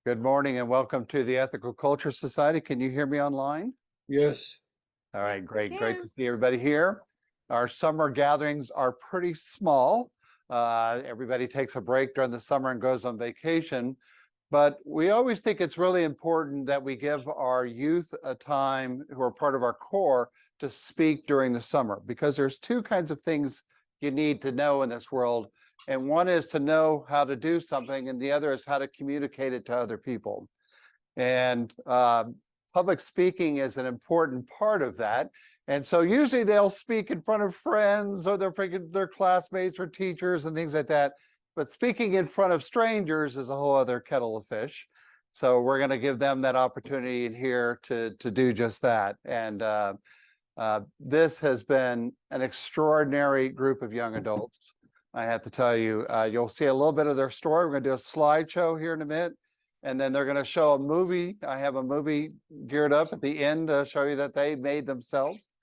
Good morning and welcome to the Ethical Culture Society. Can you hear me online? Yes. All right, Yes, we great. Great to can. see everybody here. Our summer gatherings are pretty small. Everybody takes a break during the summer and goes on vacation. But we always think it's really important that we give our youth a time who are part of our core to speak during the summer, because there's two kinds of things you need to know in this world. And one is to know how to do something, and the other is how to communicate it to other people. And public speaking is an important part of that. And so usually they'll speak in front of friends or their classmates or teachers and things like that. But speaking in front of strangers is a whole other kettle of fish. So we're going to give them that opportunity in here to do just that. And this has been an extraordinary group of young adults. I have to tell you, you'll see a little bit of their story. We're going to do a slideshow here in a minute, and then they're going to show a movie. I have a movie geared up at the end to show you that they made themselves,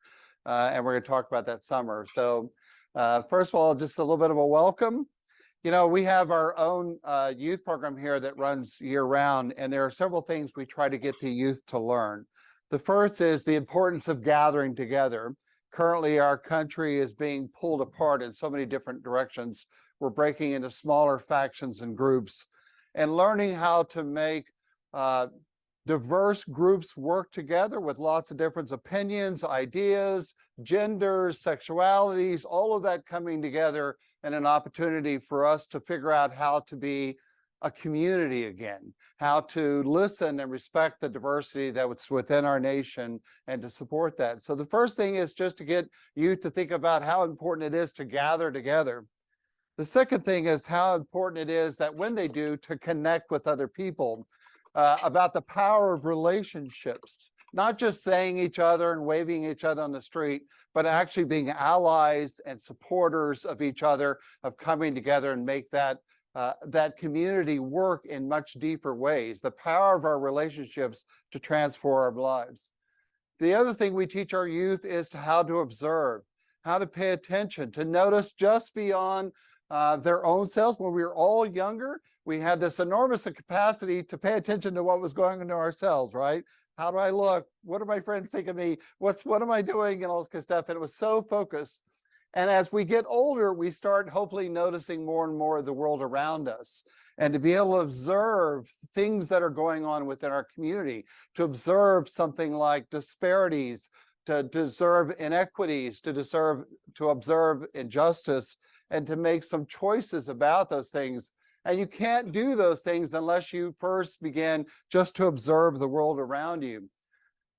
and we're going to talk about that summer. So first of all, just a little bit of a welcome. You know, we have our own youth program here that runs year round, and there are several things we try to get the youth to learn. The first is the importance of gathering together. Currently, our country is being pulled apart in so many different directions. We're breaking into smaller factions and groups, and learning how to make diverse groups work together with lots of different opinions, ideas, genders, sexualities, all of that coming together, and an opportunity for us to figure out how to be a community again, how to listen and respect the diversity that's within our nation and to support that. So the first thing is just to get you to think about how important it is to gather together. The second thing is how important it is that when they do, to connect with other people, about the power of relationships, not just saying each other and waving each other on the street, but actually being allies and supporters of each other, of coming together and make that that community work in much deeper ways, the power of our relationships to transform our lives. The other thing we teach our youth is to how to observe, how to pay attention, to notice just beyond their own selves. When we were all younger, we had this enormous capacity to pay attention to what was going on to ourselves, right? How do I look? What do my friends think of me? What am I doing? And all this kind of stuff. And it was so focused. And as we get older, we start hopefully noticing more and more of the world around us, and to be able to observe things that are going on within our community, to observe something like disparities, to observe inequities, to observe injustice, and to make some choices about those things. And you can't do those things unless you first begin just to observe the world around you.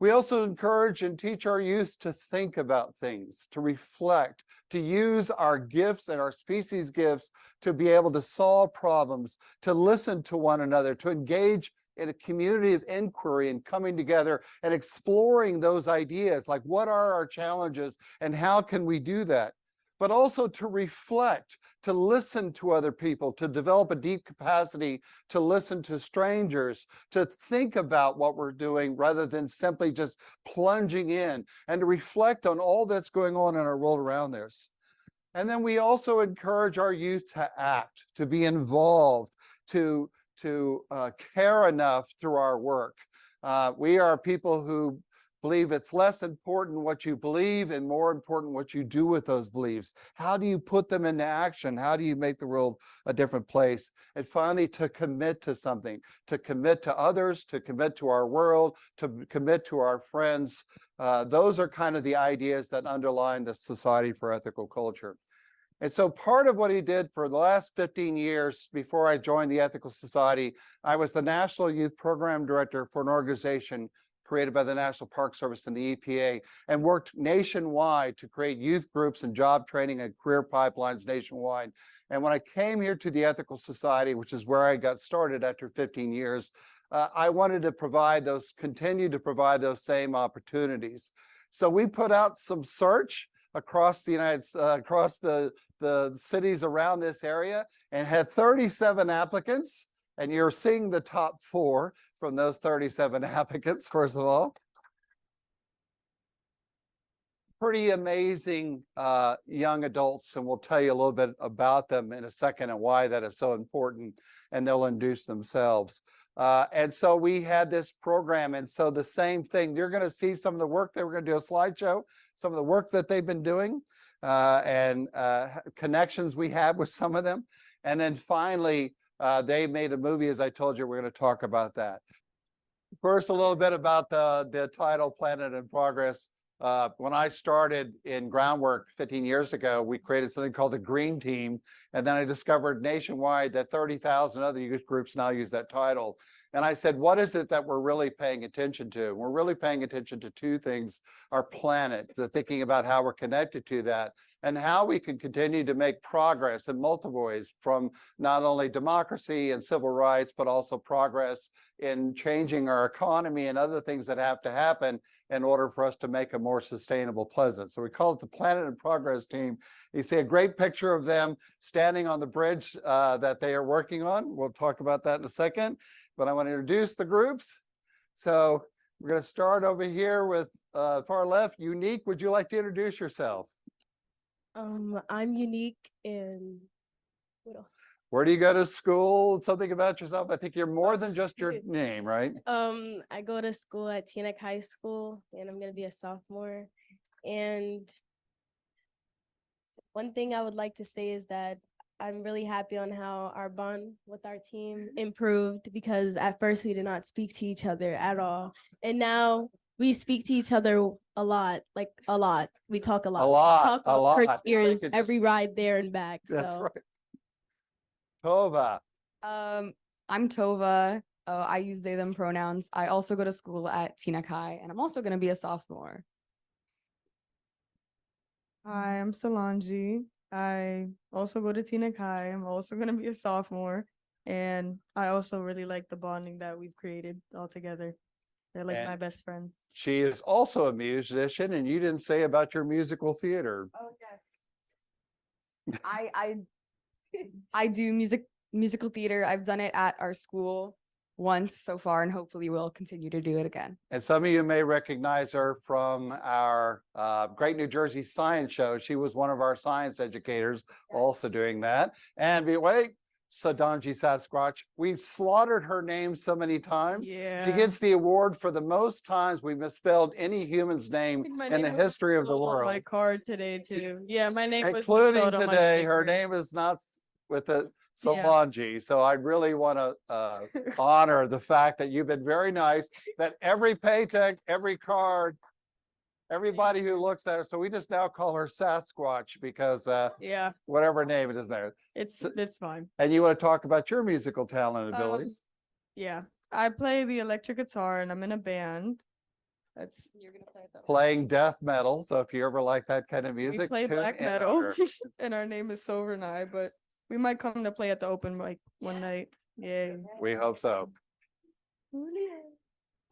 We also encourage and teach our youth to think about things, to reflect, to use our gifts and our species gifts to be able to solve problems, to listen to one another, to engage in a community of inquiry and coming together and exploring those ideas, like what are our challenges and how can we do that? But also to reflect, to listen to other people, to develop a deep capacity to listen to strangers, to think about what we're doing rather than simply just plunging in, and to reflect on all that's going on in our world around us. And then we also encourage our youth to act, to be involved, to care enough through our work. We are people who believe it's less important what you believe and more important what you do with those beliefs. How do you put them into action? How do you make the world a different place? And finally, to commit to something, to commit to others, to commit to our world, to commit to our friends. Those are kind of the ideas that underline the Society for Ethical Culture. And so part of what he did for the last 15 years before I joined the Ethical Society, I was the National Youth Program Director for an organization created by the National Park Service and the EPA, and worked nationwide to create youth groups and job training and career pipelines nationwide. And when I came here to the Ethical Society, which is where I got started after 15 years, I wanted to continue to provide those same opportunities. So we put out some search across the across the cities around this area, and had 37 applicants. And you're seeing the top 4 from those 37 applicants, first of all. pretty amazing young adults, and we'll tell you a little bit about them in a second and why that is so important, and they'll introduce themselves. And so we had this program, and so the same thing, you're going to see some of the work that we're going to do a slideshow, some of the work that they've been doing, and connections we have with some of them. And then finally, they made a movie, as I told you, we're going to talk about that. First, a little bit about the title Planet in Progress. When I started in groundwork 15 years ago, we created something called the Green Team. And then I discovered nationwide that 30,000 other youth groups now use that title. And I said, what is it that we're really paying attention to? We're really paying attention to two things: our planet, the thinking about how we're connected to that, and how we can continue to make progress in multiple ways, from not only democracy and civil rights, but also progress in changing our economy and other things that have to happen in order for us to make a more sustainable planet. So we call it the Planet in Progress team. You see a great picture of them standing on the bridge that they are working on. We'll talk about that in a second, but I want to introduce the groups. So we're going to start over here with far left. Unique, would you like to introduce yourself? I'm Unique, and what else? Where do you go to school? Something about yourself. I think you're more than just your name, right? I go to school at Teaneck High School, and I'm gonna be a sophomore. And one thing I would like to say is that I'm really happy on how our bond with our team improved, because at first we did not speak to each other at all, and now we speak to each other a lot, like a lot. We talk a lot. A lot, Talk a lot. for tears Just- every ride there and back. That's so. right. Tova. I'm Tova. I use they, them pronouns. I also go to school at Teaneck High, and I'm also going to be a sophomore. Hi, I'm Solange. I also go to Teaneck High. I'm also going to be a sophomore. And I also really like the bonding that we've created all together. They're like my And- best friends. She is also a musician, and you didn't say about your musical theater. Oh, yes. I do musical theater. I've done it at our school once so far, and hopefully we'll continue to do it again. And some of you may recognize her from our Great New Jersey Science Show. She was one of our science educators also doing that. And wait, Sadanji Sasquatch. We've slaughtered her name so many times. Yeah. She gets the award for the most times we misspelled any human's name in the history of the world. My card today too. Yeah, my name was Including misspelled on my today, her sticker. name is not with a Yeah. Solange. So I really want to honor the fact that you've been very nice, that every paycheck, every card, everybody who looks at her, so we just now call her Sasquatch because Yeah, whatever name it doesn't matter. it's fine. And you want to talk about your musical talent and Um, abilities? Yeah, I play the electric guitar and I'm in a band. That's You're going to play it Playing death metal. So if you ever like that kind of we music, play tune black in metal, on her. and our name is Silver and I. But we might come to play at the open mic one night. Yeah. We hope so.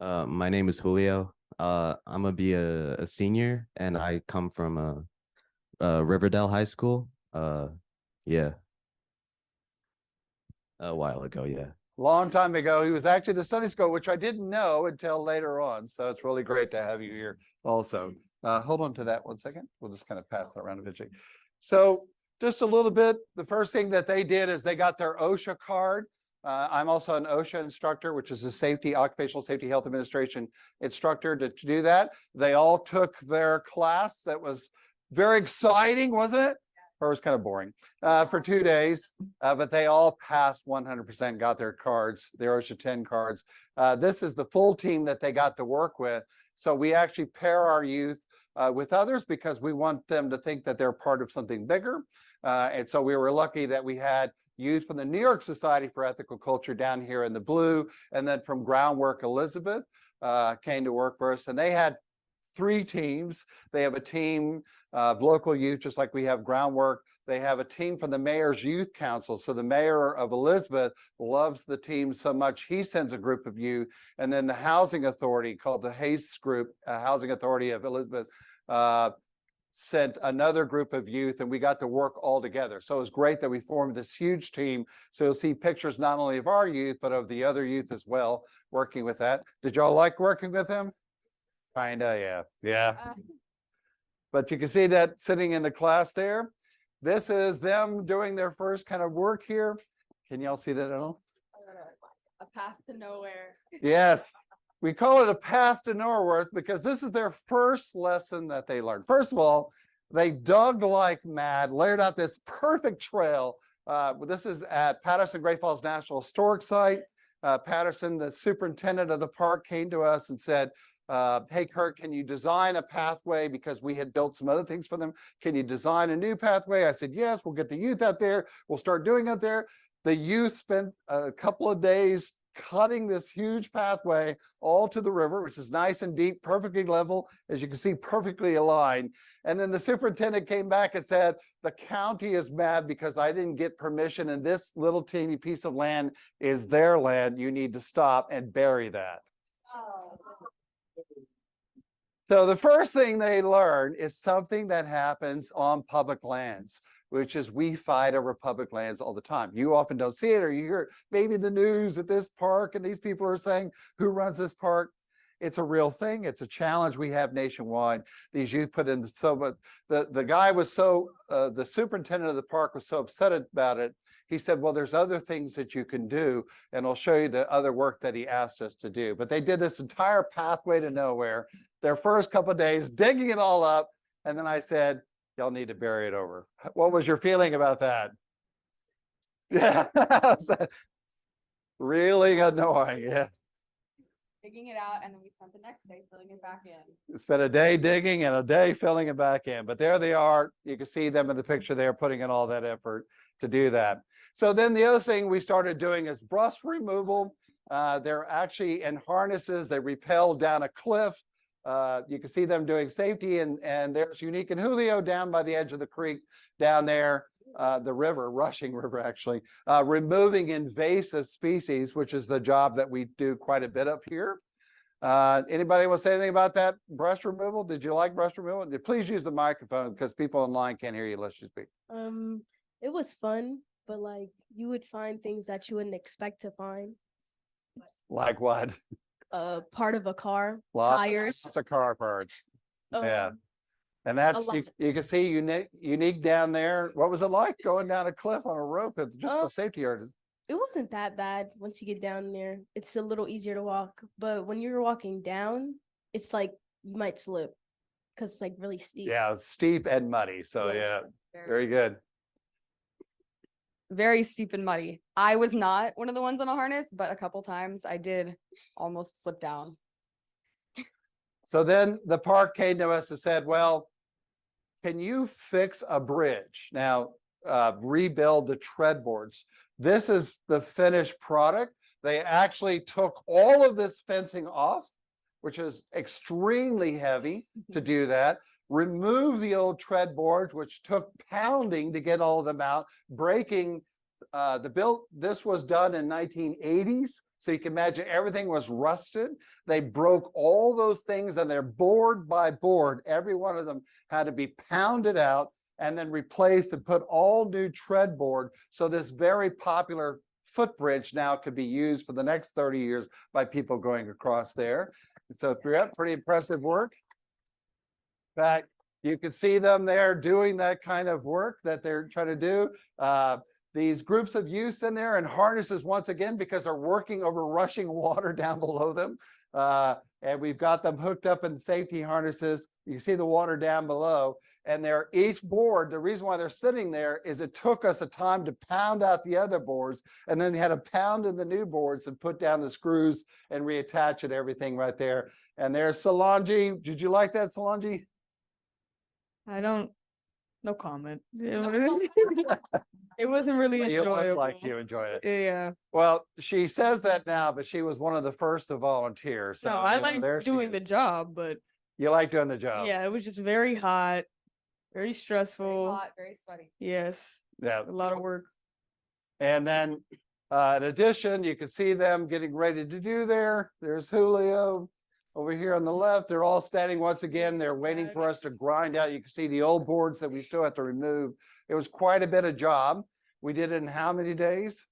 My name is Julio. I'm gonna be a senior, and I come from Riverdale High School. Yeah, a while ago. Yeah. Long time ago, he was actually the Sunday school, which I didn't know until later on. So it's really great to have you here also. Hold on to that one second. We'll just kind of pass that around eventually. So just a little bit, the first thing that they did is they got their OSHA card. I'm also an OSHA instructor, which is a Occupational Safety Health Administration instructor to do that. They all took their class. That was very exciting, wasn't it? Or it was kind of boring for 2 days, but they all passed 100%, got their cards, their OSHA 10 cards. This is the full team that they got to work with. So we actually pair our youth with others because we want them to think that they're part of something bigger. And so we were lucky that we had youth from the New York Society for Ethical Culture down here in the blue, and then from Groundwork Elizabeth came to work for us. And they had 3 teams. They have a team of local youth, just like we have Groundwork. They have a team from the Mayor's Youth Council. So the mayor of Elizabeth loves the team so much, he sends a group of youth. And then the Housing Authority, called the HACE Group, Housing Authority of Elizabeth, sent another group of youth, and we got to work all together. So it was great that we formed this huge team. So you'll see pictures not only of our youth, but of the other youth as well, working with that. Did y'all like working with them? Kinda, yeah. Yeah. But you can see that sitting in the class there. This is them doing their first kind of work here. Can y'all see that at all? A path to nowhere. Yes, we call it a path to nowhere because this is their first lesson that they learned. First of all, they dug like mad, laid out this perfect trail. This is at Patterson Great Falls National Historic Site. Patterson, the superintendent of the park, came to us and said, hey, Kurt, can you design a pathway? Because we had built some other things for them. Can you design a new pathway? I said, yes, we'll get the youth out there. We'll start doing it there. The youth spent a couple of days cutting this huge pathway all to the river, which is nice and deep, perfectly level, as you can see, perfectly aligned. And then the superintendent came back and said, the county is mad because I didn't get permission and this little teeny piece of land is their land. You need to stop and bury that. So the first thing they learn is something that happens on public lands, which is we fight over public lands all the time. You often don't see it, or you hear it maybe in the news at this park and these people are saying, who runs this park? It's a real thing. It's a challenge we have nationwide. These youth put in so much. The guy was so, the superintendent of the park was so upset about it. He said, well, there's other things that you can do, and I'll show you the other work that he asked us to do. But they did this entire pathway to nowhere, their first couple of days, digging it all up. And then I said, y'all need to bury it over. What was your feeling about that? Yeah, really annoying. Yeah, Digging it out, and then we spent the next day filling it back in. spent a day digging and a day filling it back in. But there they are. You can see them in the picture there, putting in all that effort to do that. So then the other thing we started doing is brush removal. They're actually in harnesses. They rappel down a cliff. You can see them doing safety, and there's Unique and Julio down by the edge of the creek down there, the river, Rushing River actually, removing invasive species, which is the job that we do quite a bit up here. Anybody want to say anything about that brush removal? Did you like brush removal? Please use the microphone because people online can't hear you unless you speak. It was fun, but like you would find things that you wouldn't expect to find. Like what? Part of a car, Lots tires. of car parts. Yeah. um, And that's, lot. you can see unique down there. What was it like going down a cliff on a rope? It's just a safety yard. It wasn't that bad once you get down there. It's a little easier to walk, but when you're walking down, it's like you might slip because it's like really steep. Yeah, it's steep and muddy. So Yes. yeah, very good. Very steep and muddy. I was not one of the ones on a harness, but a couple times I did almost slip down. So then the park came to us and said, well, can you fix a bridge? Now, rebuild the tread boards. This is the finished product. They actually took all of this fencing off, which is extremely heavy to do that. Remove the old tread boards, which took pounding to get all of them out, breaking this was done in 1980s. So you can imagine everything was rusted. They broke all those things and they're board by board. Every one of them had to be pounded out and then replaced and put all new tread board. So this very popular footbridge now could be used for the next 30 years by people going across there. So pretty impressive work. In fact, you can see them there doing that kind of work that they're trying to do. These groups of youths in there in harnesses once again because they're working over rushing water down below them. And we've got them hooked up in safety harnesses. You can see the water down below. And they're each board, the reason why they're sitting there is it took us a time to pound out the other boards. And then we had to pound in the new boards and put down the screws and reattach it, everything right there. And there's Solange. Did you like that, Solange? No comment. It wasn't really You look enjoyable. like you enjoyed it. Yeah. Well, she says that now, but she was one of the first to volunteer. So No, I you know, there like she doing is. the job, but You like doing the job. yeah, it was just very hot, very Very stressful. hot, very sweaty. Yes, Yeah. a lot of work. And then in addition, you can see them getting ready to do there. There's Julio over here on the left. They're all standing once again. They're waiting for us to grind out. You can see the old boards that we still have to remove. It was quite a bit of job. We did it in how many days?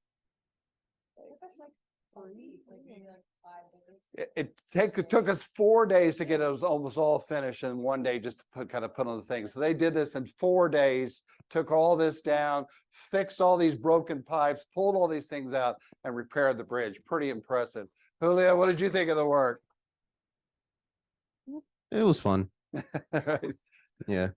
It took us like 3, like maybe like 5 days. It took us 4 days to get it was almost all finished and one day just to put on the thing. So they did this in 4 days, took all this down, fixed all these broken pipes, pulled all these things out and repaired the bridge. Pretty impressive. Julio, what did you think of the work? It was fun. Right. Yeah.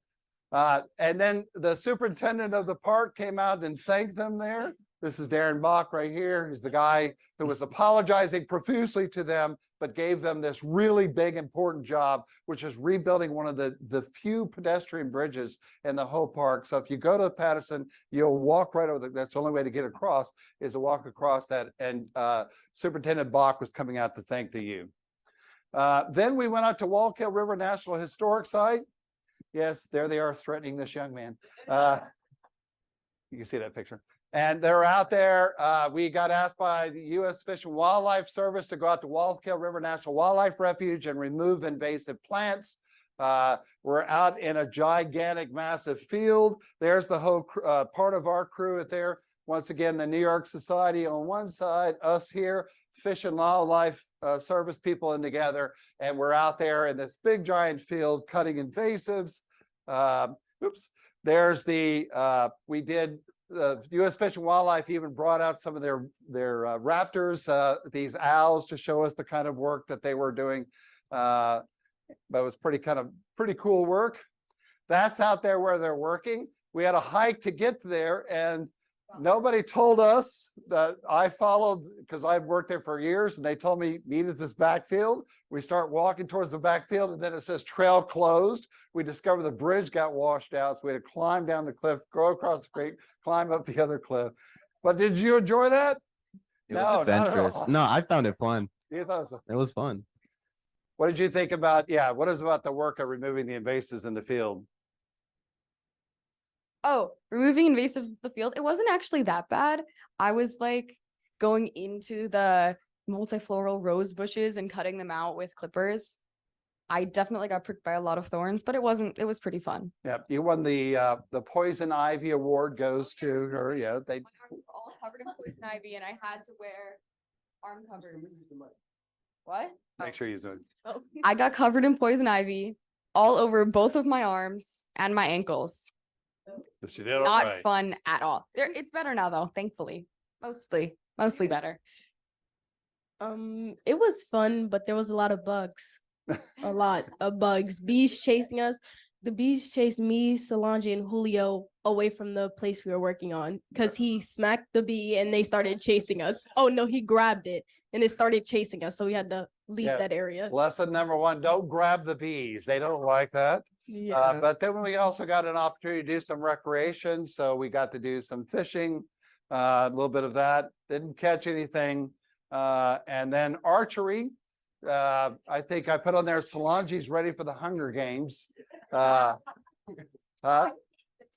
And then the superintendent of the park came out and thanked them there. This is Darren Bach right here. He's the guy that was apologizing profusely to them, but gave them this really big, important job, which is rebuilding one of the few pedestrian bridges in the whole park. So if you go to Patterson, you'll walk right over that's the only way to get across is to walk across that. And Superintendent Bach was coming out to thank the U. Then we went out to Wallkill River National Historic Site. Yes, there they are threatening this young man. You can see that picture. And they're out there. We got asked by the U.S. Fish and Wildlife Service to go out to Wallkill River National Wildlife Refuge and remove invasive plants. We're out in a gigantic, massive field. There's the whole part of our crew at there. Once again, the New York Society on one side, us here, Fish and Wildlife Service people in together, and we're out there in this big giant field cutting invasives. Oops, there's the we did. The U.S. Fish and Wildlife even brought out some of their raptors, these owls, to show us the kind of work that they were doing. But it was pretty cool work. That's out there where they're working. We had a hike to get there, and nobody told us that. I followed because I've worked there for years, and they told me meet at this backfield. We start walking towards the backfield, and then it says trail closed. We discovered the bridge got washed out, so we had to climb down the cliff, go across the creek, climb up the other cliff. But did you enjoy that? It No, was not at adventurous. all. No, I found it fun. You thought so? It was fun. What did you think about? Yeah, what is about the work of removing the invasives in the field? Oh, removing invasives in the field. It wasn't actually that bad. I was like going into the multifloral rose bushes and cutting them out with clippers. I definitely got pricked by a lot of thorns, but it was pretty fun. Yeah, you won the Poison Ivy Award goes to her. Yeah, they. My arms were all covered in poison ivy and I had to wear arm covers. What? Make sure you zoom. Oh. I got covered in poison ivy all over both of my arms and my ankles. She did all Not right. fun at all. It's better now though, thankfully. Mostly better. It was fun, but there was a lot of bugs. A lot of bugs. Bees chasing us. The bees chased me, Solange, and Julio away from the place we were working on because he smacked the bee and they started chasing us. Oh no, he grabbed it and it started chasing us. So we had to leave Yeah. that area. Lesson number one: don't grab the bees. They don't like that. Yeah. But then we also got an opportunity to do some recreation. So we got to do some fishing, a little bit of that. Didn't catch anything. And then archery. I think I put on there Solange's ready for the Hunger Games. The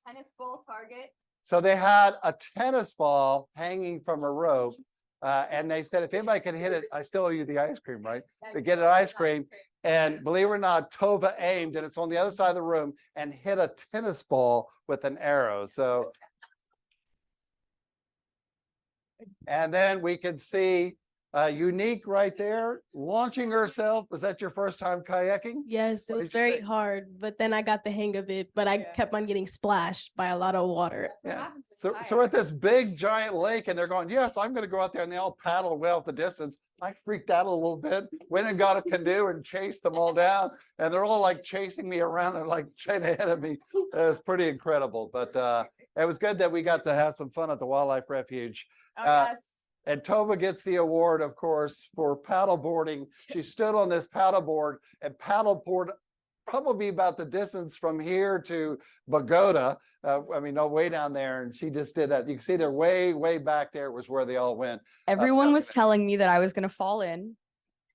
tennis ball target. So they had a tennis ball hanging from a rope. And they said, if anybody can hit it, I still owe you the ice cream, right? To get an ice cream. And believe it or not, Tova aimed, and it's on the other side of the room, and hit a tennis ball with an arrow. So, and then we could see Unique right there launching herself. Was that your first time kayaking? Yes, it What was did you very think? hard, but then I got the hang of it, but I kept on getting splashed by a lot of water. Yeah. So we're at this big giant lake, and they're going, yes, I'm going to go out there, and they all paddle way off the distance. I freaked out a little bit, went and got a canoe and chased them all down, and they're all like chasing me around and like straight ahead of me. It was pretty incredible, but it was good that we got to have some fun at the Wildlife Refuge. Oh, yes. And Tova gets the award, of course, for paddle boarding. She stood on this paddle board and paddle board probably about the distance from here to Bogota. I mean, no, way down there. And she just did that. You can see they're way, way back there was where they all went. Everyone was telling me that I was going to fall in,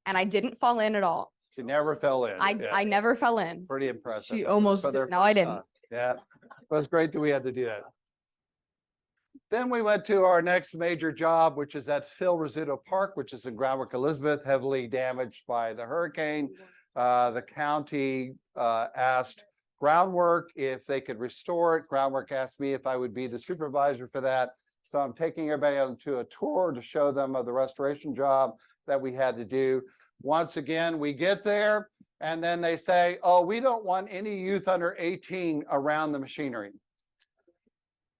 and I didn't fall in at all. She never fell in. Yeah, I never fell in. pretty impressive. She almost For their did. No, I first didn't. time. Yeah, it was great that we had to do that. Then we went to our next major job, which is at Phil Rizzuto Park, which is in Groundwork Elizabeth, heavily damaged by the hurricane. The county asked Groundwork if they could restore it. Groundwork asked me if I would be the supervisor for that. So I'm taking everybody on to a tour to show them of the restoration job that we had to do. once again, we get there and then they say, oh, we don't want any youth under 18 around the machinery.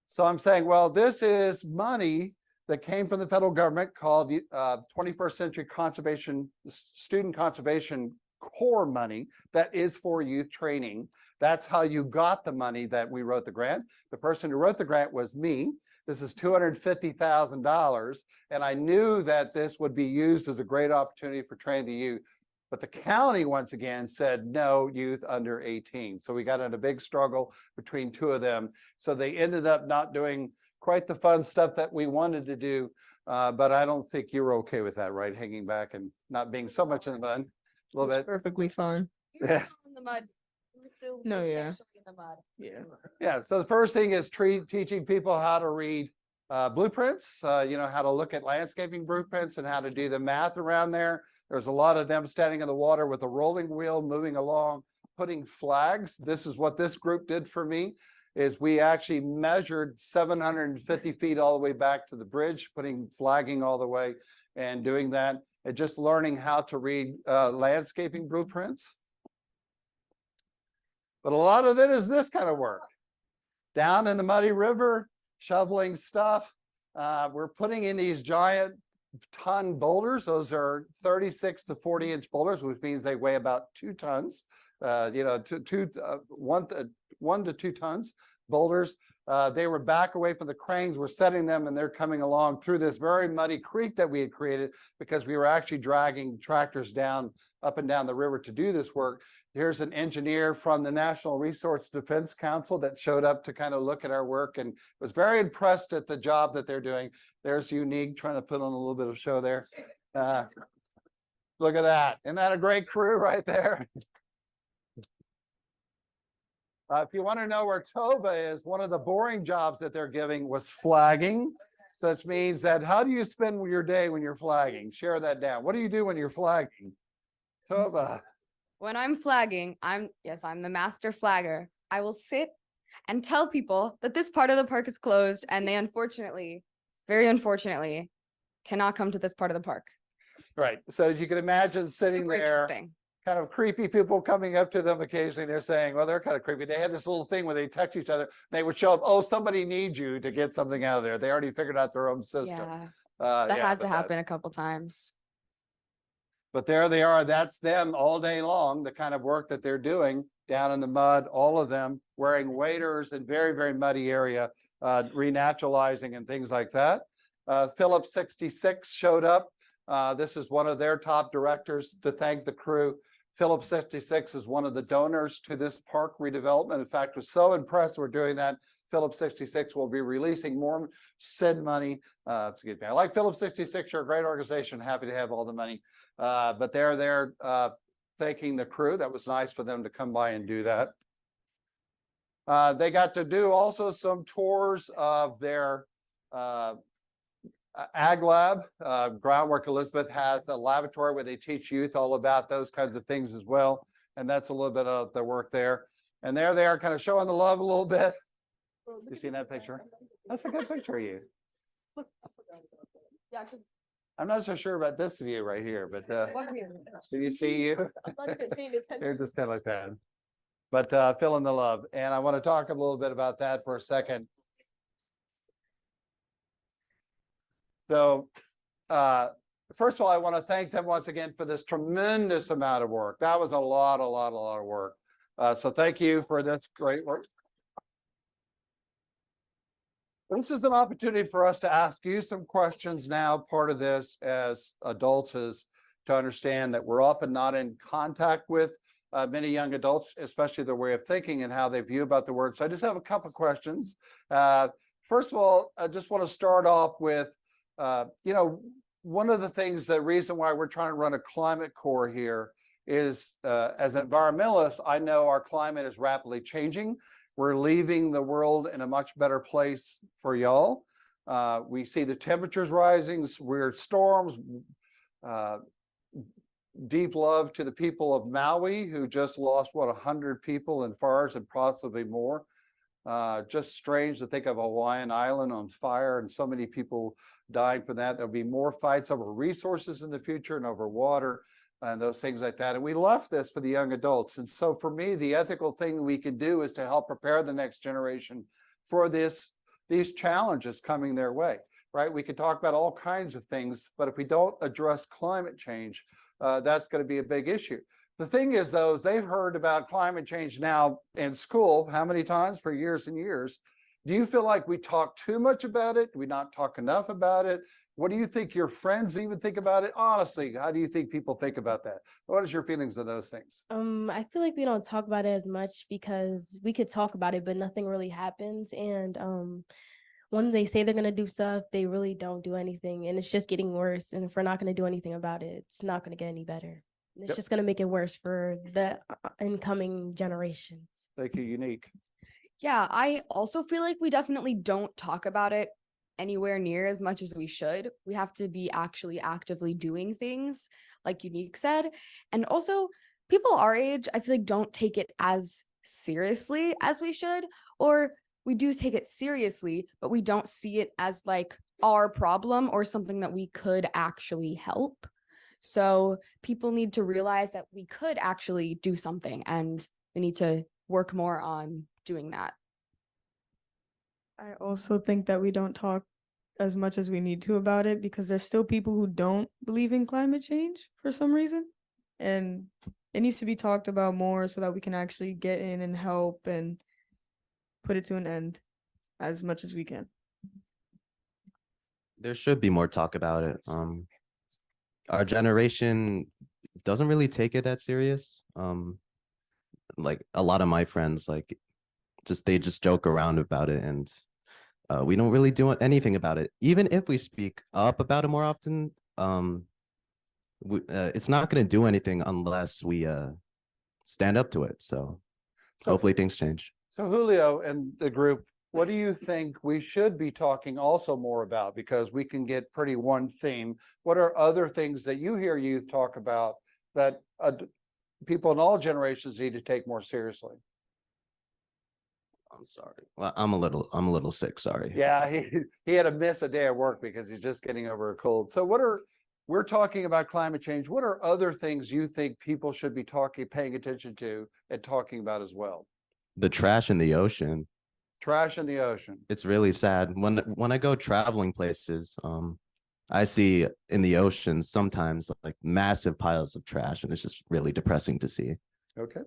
So I'm saying, well, this is money that came from the federal government called 21st Century Conservation, Student Conservation Corps money that is for youth training. That's how you got the money that we wrote the grant. The person who wrote the grant was me. This is $250,000. And I knew that this would be used as a great opportunity for training the youth. But the county, once again, said no youth under 18. So we got in a big struggle between two of them. So they ended up not doing quite the fun stuff that we wanted to do. But I don't think you're okay with that, right? Hanging back and not being so much in the mud. A little bit. Perfectly fine. We were still in the mud. We were still No, yeah. substantially in the mud. Yeah. Yeah, so the first thing is teaching people how to read blueprints, you know, how to look at landscaping blueprints and how to do the math around there. There's a lot of them standing in the water with a rolling wheel, moving along, putting flags. This is what this group did for me, is we actually measured 750 feet all the way back to the bridge, putting flagging all the way and doing that, and just learning how to read landscaping blueprints. But a lot of it is this kind of work. Down in the muddy river, shoveling stuff. We're putting in these giant ton boulders. Those are 36 to 40 inch boulders, which means they weigh about 2 tons. You know, 1 to 2 tons boulders. They were back away from the cranes. We're setting them and they're coming along through this very muddy creek that we had created because we were actually dragging tractors down up and down the river to do this work. Here's an engineer from the National Resource Defense Council that showed up to kind of look at our work and was very impressed at the job that they're doing. There's Unique trying to put on a little bit of show there. Look at that. Isn't that a great crew right there? If you want to know where Tova is, one of the boring jobs that they're giving was flagging. So it means that how do you spend your day when you're flagging? Share that down. What do you do when you're flagging? Tova. When I'm flagging, I'm the master flagger. I will sit and tell people that this part of the park is closed and they unfortunately, very unfortunately, cannot come to this part of the park. Right. So as you can imagine sitting Super there, interesting. kind of creepy people coming up to them occasionally. They're saying, well, they're kind of creepy. They had this little thing where they text each other. They would show up, oh, somebody needs you to get something out of there. They already figured out their own system. Yeah, Yeah, that had to but happen a couple times. But there they are. That's them all day long, the kind of work that they're doing down in the mud, all of them wearing waders in very, very muddy area, renaturalizing and things like that. Phillips 66 showed up. This is one of their top directors to thank the crew. Phillips 66 is one of the donors to this park redevelopment. In fact, was so impressed we're doing that. Phillips 66 will be releasing more SID money. Excuse me. I like Phillips 66. You're a great organization. Happy to have all the money. But they're there thanking the crew. That was nice for them to come by and do that. They got to do also some tours of their Ag Lab. Groundwork Elizabeth has a laboratory where they teach youth all about those kinds of things as well. And that's a little bit of the work there. And there they are kind of showing the love a little bit. You seen that picture? That's a good picture of you. Yeah, I'm not so sure about this view right here, but do you see you? They're just kind of like that. But feeling the love. And I want to talk a little bit about that for a second. So first of all, I want to thank them once again for this tremendous amount of work. That was a lot of work. So thank you for this great work. This is an opportunity for us to ask you some questions now. Part of this as adults is to understand that we're often not in contact with many young adults, especially their way of thinking and how they view about the word. So I just have a couple of questions. First of all, I just want to start off with, you know, one of the things, the reason why we're trying to run a climate corps here is as an environmentalist, I know our climate is rapidly changing. We're leaving the world in a much better place for y'all. We see the temperatures rising, weird storms. Deep love to the people of Maui who just lost, what, 100 people in fires and possibly more. Just strange to think of a Hawaiian island on fire and so many people dying for that. There'll be more fights over resources in the future and over water. and those things like that. And we left this for the young adults. And so for me, the ethical thing we can do is to help prepare the next generation for these challenges coming their way, right? We could talk about all kinds of things, but if we don't address climate change, that's going to be a big issue. The thing is, though, is they've heard about climate change now in school how many times for years and years. Do you feel like we talk too much about it? Do we not talk enough about it? What do you think your friends even think about it? Honestly, how do you think people think about that? What is your feelings of those things? I feel like we don't talk about it as much because we could talk about it, but nothing really happens. And when they say they're gonna do stuff, they really don't do anything, and it's just getting worse. And if we're not gonna do anything about it, it's not gonna get any better. It's Yep. just gonna make it worse for the incoming generations. Thank you, Unique. Yeah, I also feel like we definitely don't talk about it anywhere near as much as we should. We have to be actually actively doing things, like Unique said. And also, people our age, I feel like, don't take it as seriously as we should, or we do take it seriously, but we don't see it as like our problem or something that we could actually help. So people need to realize that we could actually do something, and we need to work more on doing that. I also think that we don't talk as much as we need to about it because there's still people who don't believe in climate change for some reason. And it needs to be talked about more so that we can actually get in and help and put it to an end as much as we can. There should be more talk about it. Our generation doesn't really take it that serious. Like a lot of my friends, like they just joke around about it, and we don't really do anything about it. Even if we speak up about it more often, it's not going to do anything unless we stand up to it. So hopefully things change. So Julio and the group, what do you think we should be talking also more about? Because we can get pretty one theme. What are other things that you hear youth talk about that people in all generations need to take more seriously? I'm sorry. Well, I'm a little sick. Sorry. Yeah, he had to miss a day of work because he's just getting over a cold. So we're talking about climate change. What are other things you think people should be paying attention to and talking about as well? The trash in the ocean. Trash in the ocean. It's really sad. When I go traveling places, I see in the ocean sometimes like massive piles of trash, and it's just really depressing to see. Okay.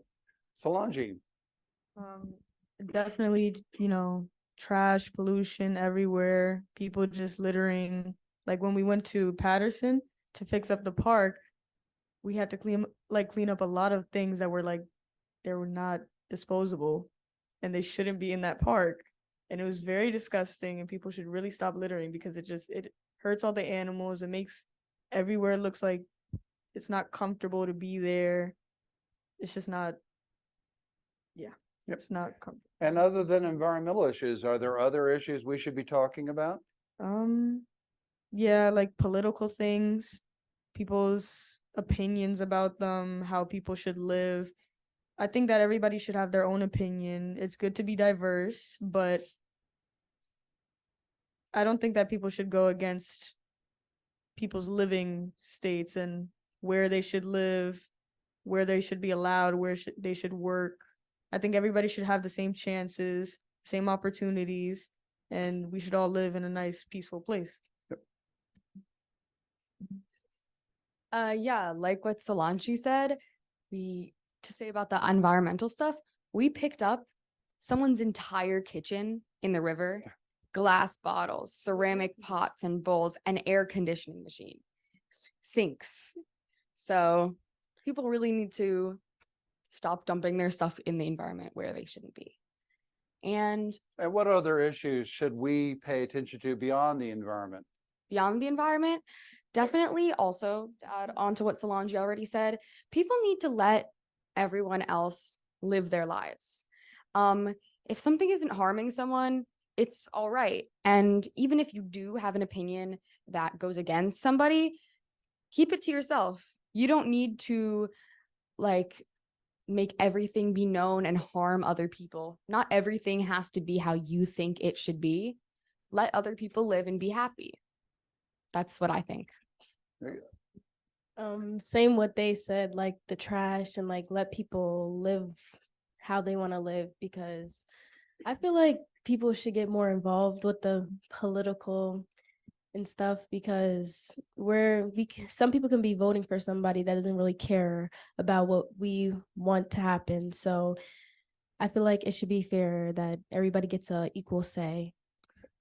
Solange. Definitely, trash, pollution everywhere, people just littering. Like when we went to Patterson to fix up the park, we had to clean up a lot of things that were like, they were not disposable and they shouldn't be in that park. And it was very disgusting, and people should really stop littering because it hurts all the animals. It makes everywhere looks like it's not comfortable to be there. It's just not, it's not comfortable. And other than environmental issues, are there other issues we should be talking about? Yeah, like political things, people's opinions about them, how people should live. I think that everybody should have their own opinion. It's good to be diverse, but I don't think that people should go against people's living states and where they should live, where they should be allowed, where they should work. I think everybody should have the same chances, same opportunities, and we should all live in a nice, peaceful place. Yeah, like what Solange said, to say about the environmental stuff, we picked up someone's entire kitchen in the river, glass bottles, ceramic pots and bowls, an air conditioning machine, sinks. So people really need to stop dumping their stuff in the environment where they shouldn't be. And what other issues should we pay attention to beyond the environment? Beyond the environment, definitely also to add on to what Solange already said, people need to let everyone else live their lives. If something isn't harming someone, it's all right. And even if you do have an opinion that goes against somebody, keep it to yourself. You don't need to make everything be known and harm other people. Not everything has to be how you think it should be. Let other people live and be happy. That's what I think. Same what they said, like the trash and like let people live how they want to live, because I feel like people should get more involved with the political and stuff, because some people can be voting for somebody that doesn't really care about what we want to happen. So I feel like it should be fair that everybody gets a equal say.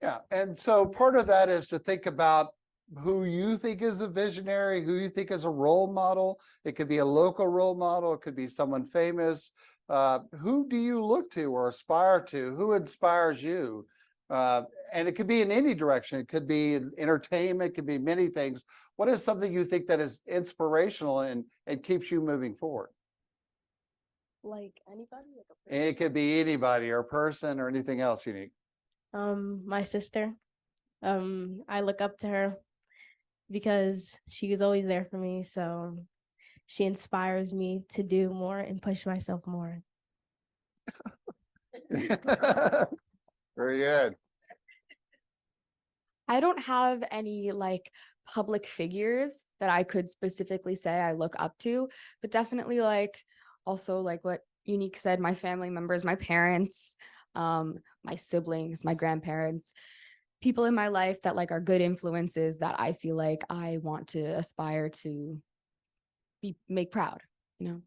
Yeah, and so part of that is to think about who you think is a visionary, who you think is a role model. It could be a local role model, it could be someone famous. Who do you look to or aspire to? Who inspires you? And it could be in any direction. It could be in entertainment, it could be many things. What is something you think that is inspirational and keeps you moving forward? Like anybody? And it could be anybody or person or anything else unique. My sister. I look up to her because she is always there for me. So she inspires me to do more and push myself more. Very good. I don't have any like public figures that I could specifically say I look up to, but definitely like also like what Unique said, my family members, my parents, my siblings, my grandparents, people in my life that like are good influences that I feel like I want to aspire to make proud, you know.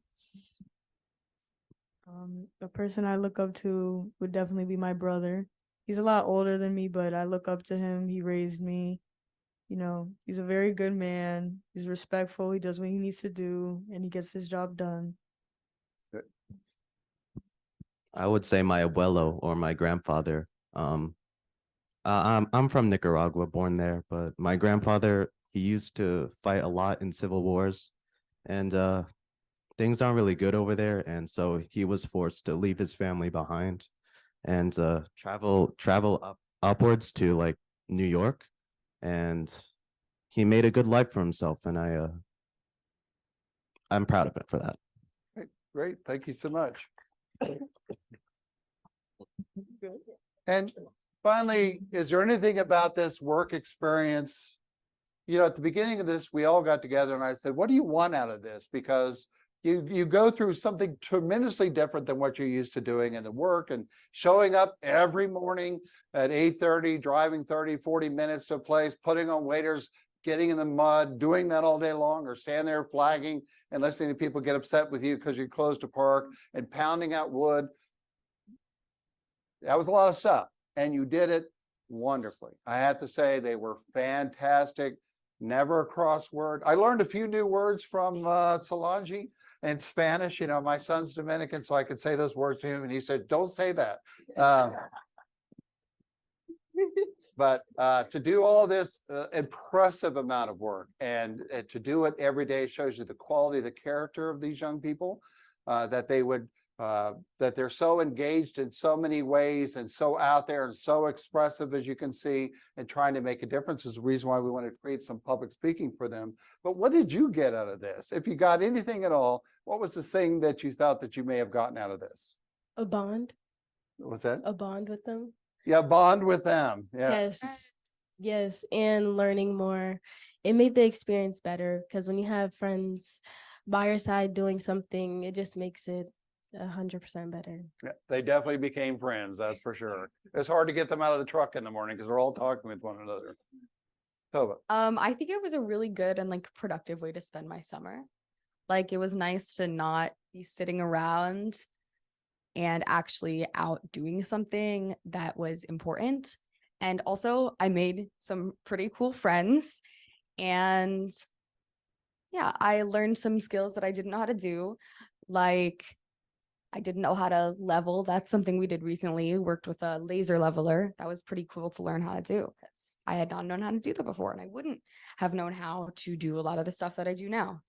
A person I look up to would definitely be my brother. He's a lot older than me, but I look up to him. He raised me. You know, he's a very good man. He's respectful. He does what he needs to do, and he gets his job done. I would say my abuelo or my grandfather. I'm from Nicaragua, born there, but my grandfather, he used to fight a lot in civil wars, and things aren't really good over there, and so he was forced to leave his family behind and travel upwards to like New York, and he made a good life for himself, and I'm proud of him for that. Great. Thank you so much. And finally, is there anything about this work experience? You know, at the beginning of this, we all got together and I said, what do you want out of this? Because you go through something tremendously different than what you're used to doing in the work, and showing up every morning at 8:30, driving 30, 40 minutes to a place, putting on waiters, getting in the mud, doing that all day long, or standing there flagging and listening to people get upset with you because you closed a park and pounding out wood. That was a lot of stuff, and you did it wonderfully. I have to say they were fantastic. Never a crossword. I learned a few new words from Solange in Spanish. You know, my son's Dominican, so I could say those words to him, and he said, "Don't say that." But to do all this impressive amount of work and to do it every day shows you the quality, the character of these young people, that they would that they're so engaged in so many ways and so out there and so expressive, as you can see, and trying to make a difference is the reason why we want to create some public speaking for them. But what did you get out of this? If you got anything at all, what was the thing that you thought that you may have gotten out of this? A bond. What's that? A bond with them. Yeah, bond with them. Yeah. Yes. Yes. And learning more. It made the experience better, because when you have friends by your side doing something, it just makes it 100% better. Yeah, they definitely became friends, that's for sure. It's hard to get them out of the truck in the morning because they're all talking with one another. Tova. I think it was a really good and like productive way to spend my summer. Like it was nice to not be sitting around and actually out doing something that was important. And also I made some pretty cool friends, and yeah, I learned some skills that I didn't know how to do. Like I didn't know how to level. That's something we did recently. Worked with a laser leveler. That was pretty cool to learn how to do, because I had not known how to do that before, and I wouldn't have known how to do a lot of the stuff that I do now.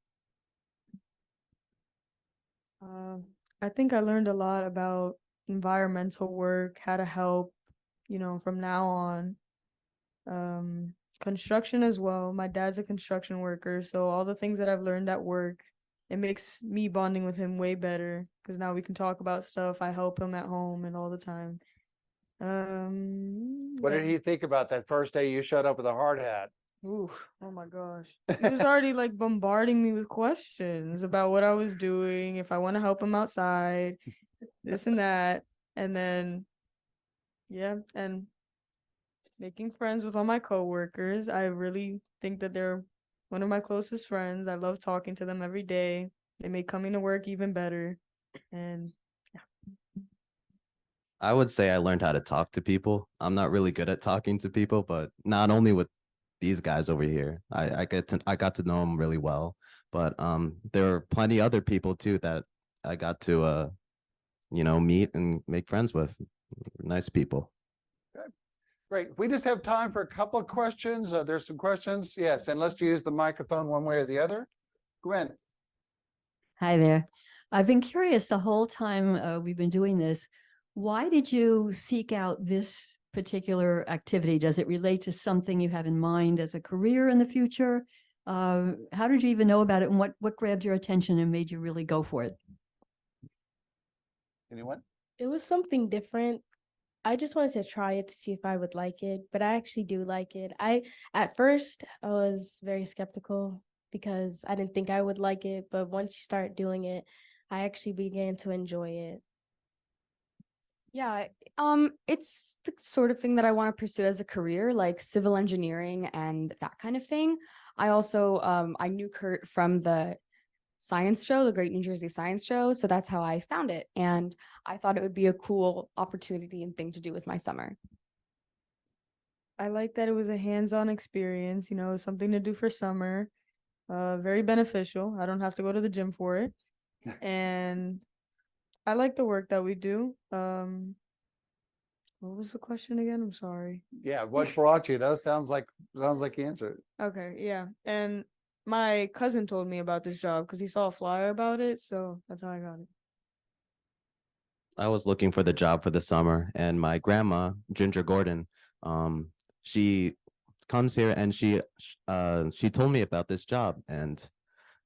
I think I learned a lot about environmental work, how to help, from now on. Construction as well. My dad's a construction worker, so all the things that I've learned at work, it makes me bonding with him way better, because now we can talk about stuff. I help him at home and all the time. What did he think about that first day you showed up with a hard hat? Ooh, oh my gosh. He was already like bombarding me with questions about what I was doing, if I want to help him outside, this and that. And then, yeah, and making friends with all my coworkers. I really think that they're one of my closest friends. I love talking to them every day. They make coming to work even better. And I would say I learned how to talk to people. I'm not really good at talking to people, but not only with these guys over here. I got to know them really well. But there are plenty other people too that I got to meet and make friends with. Nice people. Great. We just have time for a couple of questions. There's some questions. Yes, and let's use the microphone one way or the other. Gwen. Hi there. I've been curious the whole time we've been doing this. Why did you seek out this particular activity? Does it relate to something you have in mind as a career in the future? How did you even know about it, and what grabbed your attention and made you really go for it? Anyone? It was something different. I just wanted to try it to see if I would like it, but I actually do like it. At first I was very skeptical because I didn't think I would like it, but once you start doing it, I actually began to enjoy it. Yeah, it's the sort of thing that I want to pursue as a career, like civil engineering and that kind of thing. I also I knew Kurt from the science show, the Great New Jersey Science Show, so that's how I found it, and I thought it would be a cool opportunity and thing to do with my summer. I like that it was a hands-on experience, something to do for summer. Very beneficial. I don't have to go to the gym for it. And I like the work that we do. What was the question again? I'm sorry. Yeah, what brought you? That sounds like you answered it. Okay, yeah. And my cousin told me about this job because he saw a flyer about it, so that's how I got it. I was looking for the job for the summer, and my grandma, Ginger Gordon, she comes here and she told me about this job, and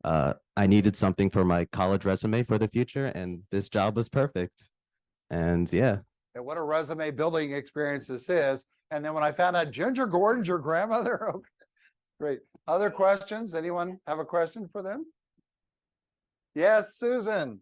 I needed something for my college resume for the future, and this job was perfect. And yeah, And what a resume building experience this is. And then when I found out Ginger Gordon's your grandmother, okay, great. Other questions? Anyone have a question for them? Yes, Susan.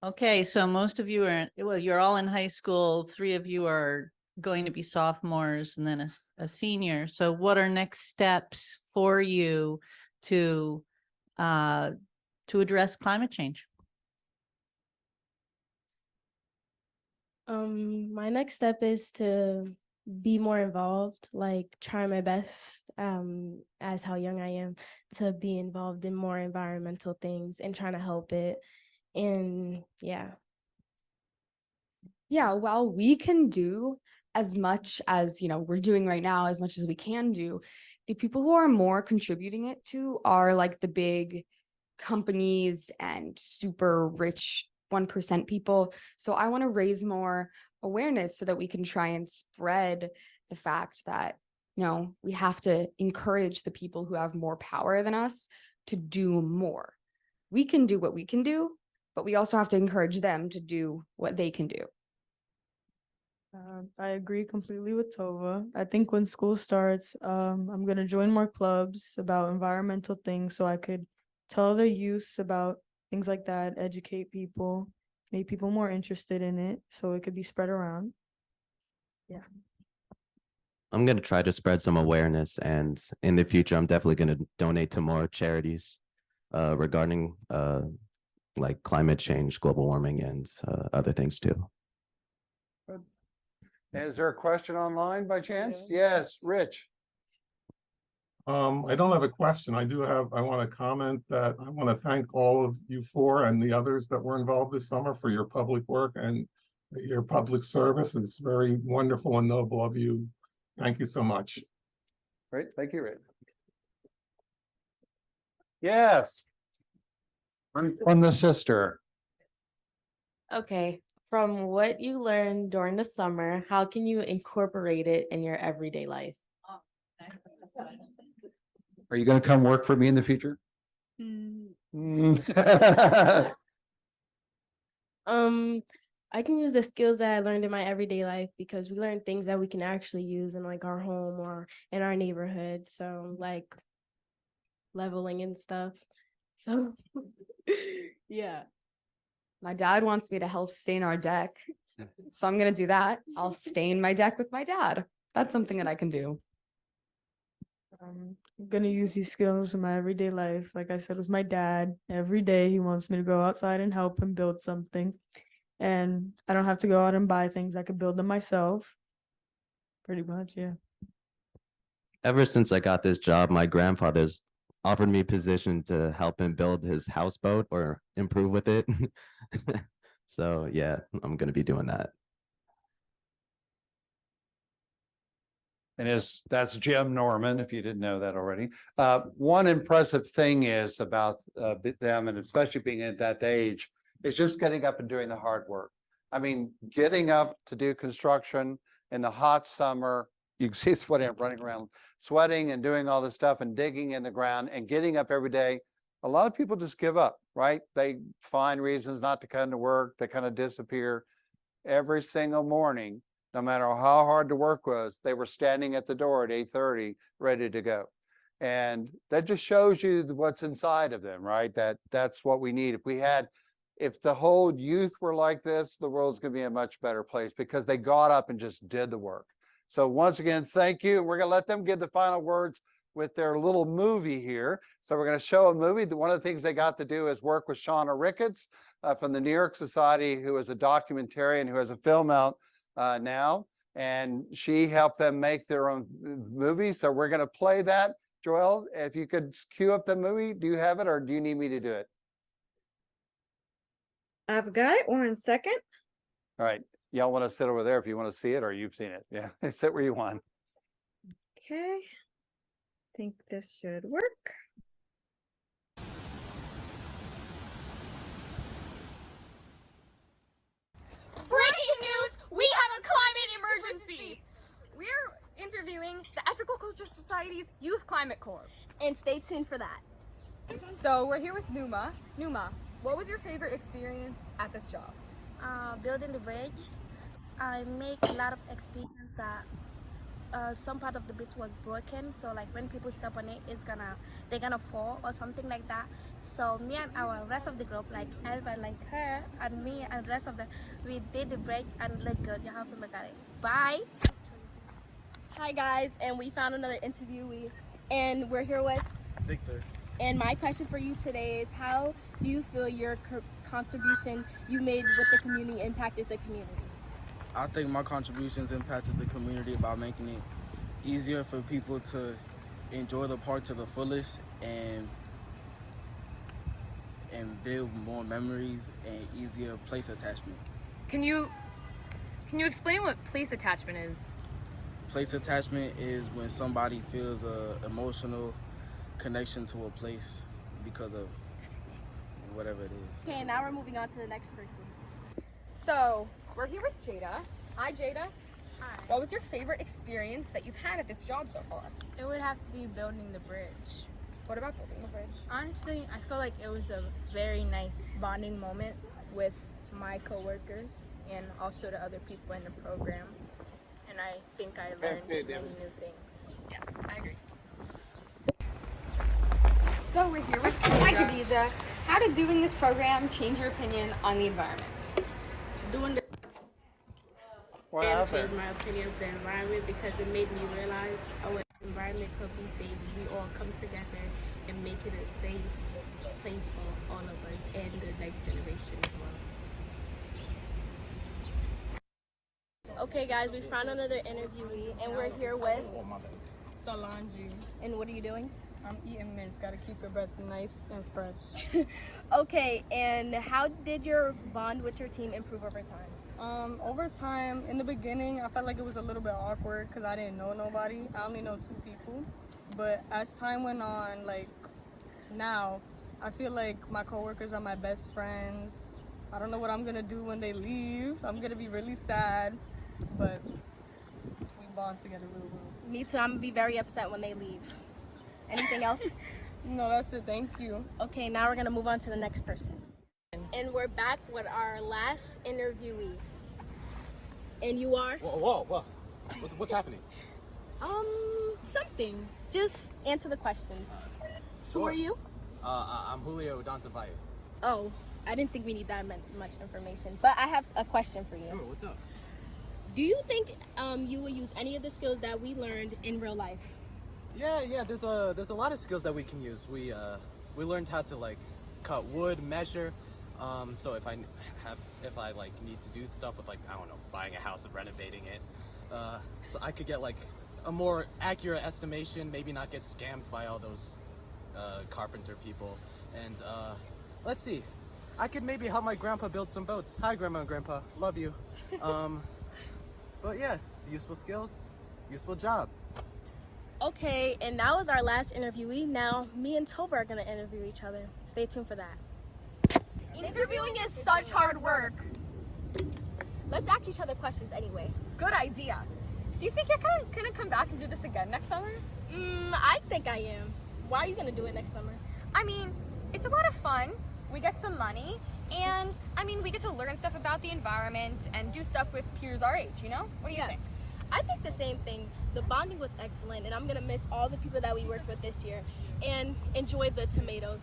Okay, so most of you are, well, you're all in high school. 3 of you are going to be sophomores and then a senior. So what are next steps for you to address climate change? My next step is to be more involved, like try my best, as how young I am, to be involved in more environmental things and trying to help it. And yeah. Yeah, while we can do as much as, we're doing right now, as much as we can do, the people who are more contributing it to are like the big companies and super rich 1% people. So I want to raise more awareness so that we can try and spread the fact that, we have to encourage the people who have more power than us to do more. We can do what we can do, but we also have to encourage them to do what they can do. I agree completely with Tova. I think when school starts, I'm going to join more clubs about environmental things so I could tell the youth about things like that, educate people, make people more interested in it so it could be spread around. Yeah. I'm going to try to spread some awareness, and in the future, I'm definitely going to donate to more charities regarding like climate change, global warming, and other things too. Is there a question online by chance? Yes, Rich. I don't have a question. I want to comment that I want to thank all of you four and the others that were involved this summer for your public work and your public service. It's very wonderful and noble of you. Thank you so much. Great, thank you, Rich. Yes. From the sister. Okay, from what you learned during the summer, how can you incorporate it in your everyday life? Are you going to come work for me in the future? I can use the skills that I learned in my everyday life because we learn things that we can actually use in like our home or in our neighborhood. So like leveling and stuff. So yeah. My dad wants me to help stain our deck. So I'm gonna do that. I'll stain my deck with my dad. That's something that I can do. I'm gonna use these skills in my everyday life. Like I said, with my dad, every day he wants me to go outside and help him build something. And I don't have to go out and buy things. I could build them myself. Pretty much, yeah. Ever since I got this job, my grandfather's offered me a position to help him build his houseboat or improve with it. So yeah, I'm gonna be doing that. And that's Jim Norman, if you didn't know that already. One impressive thing is about them, and especially being at that age, is just getting up and doing the hard work. I mean, getting up to do construction in the hot summer, you can see sweating, I'm running around, sweating and doing all this stuff and digging in the ground and getting up every day. A lot of people just give up, right? They find reasons not to come to work. They kind of disappear. Every single morning, no matter how hard the work was, they were standing at the door at 8:30, ready to go. And that just shows you what's inside of them, right? That's what we need. If the whole youth were like this, the world's gonna be a much better place because they got up and just did the work. So once again, thank you. We're gonna let them give the final words with their little movie here. So we're gonna show a movie. One of the things they got to do is work with Shauna Ricketts from the New York Society, who is a documentarian who has a film out now, and she helped them make their own movie. So we're going to play that. Joel, if you could cue up the movie, do you have it or do you need me to do it? I've got it. 1 second. All right. Y'all want to sit over there if you want to see it or you've seen it. Yeah, sit where you want. Okay. Think this should work. Breaking news! We have a climate emergency! We're interviewing the Ethical Culture Society's Youth Climate Corps. And stay tuned for that. So we're here with Numa. Numa, what was your favorite experience at this job? Building the bridge. I make a lot of experience that some part of the bridge was broken, so like when people step on it, they're gonna fall or something like that. So me and our rest of the group, like everybody, like her and me and the rest of we did the bridge and it looked good. You have to look at it. Bye. Hi guys, and we found another interviewee, and we're here with Victor. And my question for you today is, how do you feel your contribution you made with the community impacted the community? I think my contributions impacted the community by making it easier for people to enjoy the park to the fullest and build more memories and easier place attachment. Can you explain what place attachment is? Place attachment is when somebody feels a emotional connection to a place because of whatever it is. Okay, now we're moving on to the next person. So we're here with Jada. Hi, Jada. Hi. What was your favorite experience that you've had at this job so far? It would have to be building the bridge. What about building the bridge? Honestly, I feel like it was a very nice bonding moment with my coworkers and also the other people in the program. And I think I learned many new things. Yeah, I agree. So we're here with Khadija. How did doing this program change your opinion on the environment? Doing the What and happened? changed my opinion of the environment because it made me realize our environment could be safe if we all come together and make it a safe place for all of us and the next generation as well. Okay guys, we found another interviewee, and we're here with Solange. And what are you doing? I'm eating mints, gotta keep your breath nice and fresh. Okay, and how did your bond with your team improve over time? Over time, in the beginning, I felt like it was a little bit awkward because I didn't know nobody. I only know 2 people. But as time went on, like now, I feel like my coworkers are my best friends. I don't know what I'm gonna do when they leave. I'm gonna be really sad, but we bond together real well. Me too, I'm gonna be very upset when they leave. Anything else? No, that's it, thank you. Okay, now we're gonna move on to the next person. and we're back with our last interviewee. And you are? Whoa. What's happening? Something. Just answer the questions. Who are you? I'm Julio Dancavaya. Oh, I didn't think we need that much information, but I have a question for you. Sure, what's up? Do you think you will use any of the skills that we learned in real life? Yeah, there's a lot of skills that we can use. We learned how to like cut wood, measure. So if I like need to do stuff with like, I don't know, buying a house and renovating it, so I could get like a more accurate estimation, maybe not get scammed by all those carpenter people. And let's see, I could maybe help my grandpa build some boats. Hi, Grandma and Grandpa, love you. But yeah, useful skills, useful job. Okay, and that was our last interviewee. Now, me and Tova are gonna interview each other. Stay tuned for that. Interviewing is such hard work. Let's ask each other questions anyway. Good idea. Do you think you're gonna come back and do this again next summer? I think I am. Why are you gonna do it next summer? I mean, it's a lot of fun. We get some money, and I mean, we get to learn stuff about the environment and do stuff with peers our age, you know? What do you think? I think the same thing. The bonding was excellent, and I'm gonna miss all the people that we worked with this year and enjoy the tomatoes.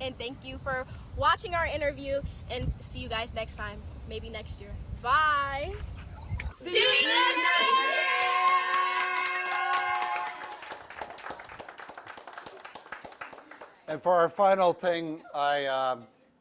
And thank you for watching our interview, and see you guys next time, maybe next year. Bye. See you next year. And for our final thing,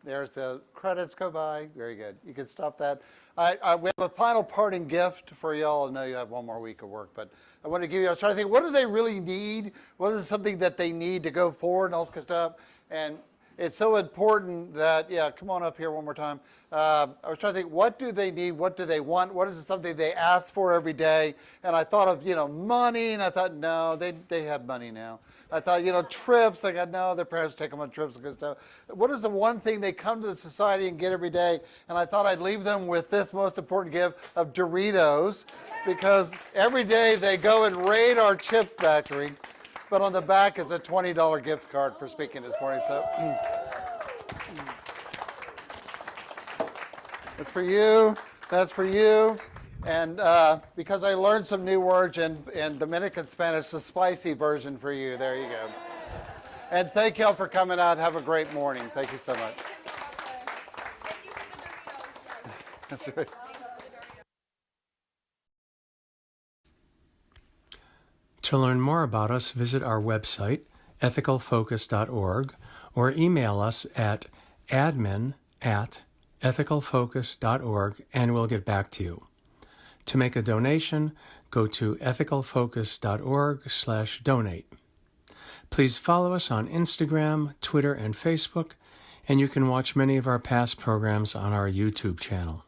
there's the credits go by. Very good. You can stop that. We have a final parting gift for y'all. I know you have one more week of work, but I want to give you, I was trying to think, what do they really need? What is something that they need to go forward and all this kind of stuff? And it's so important that, yeah, come on up here one more time. I was trying to think, what do they need? What do they want? What is something they ask for every day? And I thought of, money, and I thought, no, they have money now. I thought, trips. I got, no, their parents take them on trips and good stuff. What is the one thing they come to the society and get every day? And I thought I'd leave them with this most important gift of Doritos, because every day they go and raid our chip factory. But on the back is a $20 gift card for speaking this morning. So that's for you. That's for you. And because I learned some new words in Dominican Spanish, the spicy version for you. There you go. And thank y'all for coming out. Have a great morning. Thank you so much. Thank you for the Doritos. That's right. To learn more about us, visit our website, ethicalfocus.org, or email us at admin@ethicalfocus.org, and we'll get back to you. To make a donation, go to ethicalfocus.org/donate. Please follow us on Instagram, Twitter, and Facebook, and you can watch many of our past programs on our YouTube channel.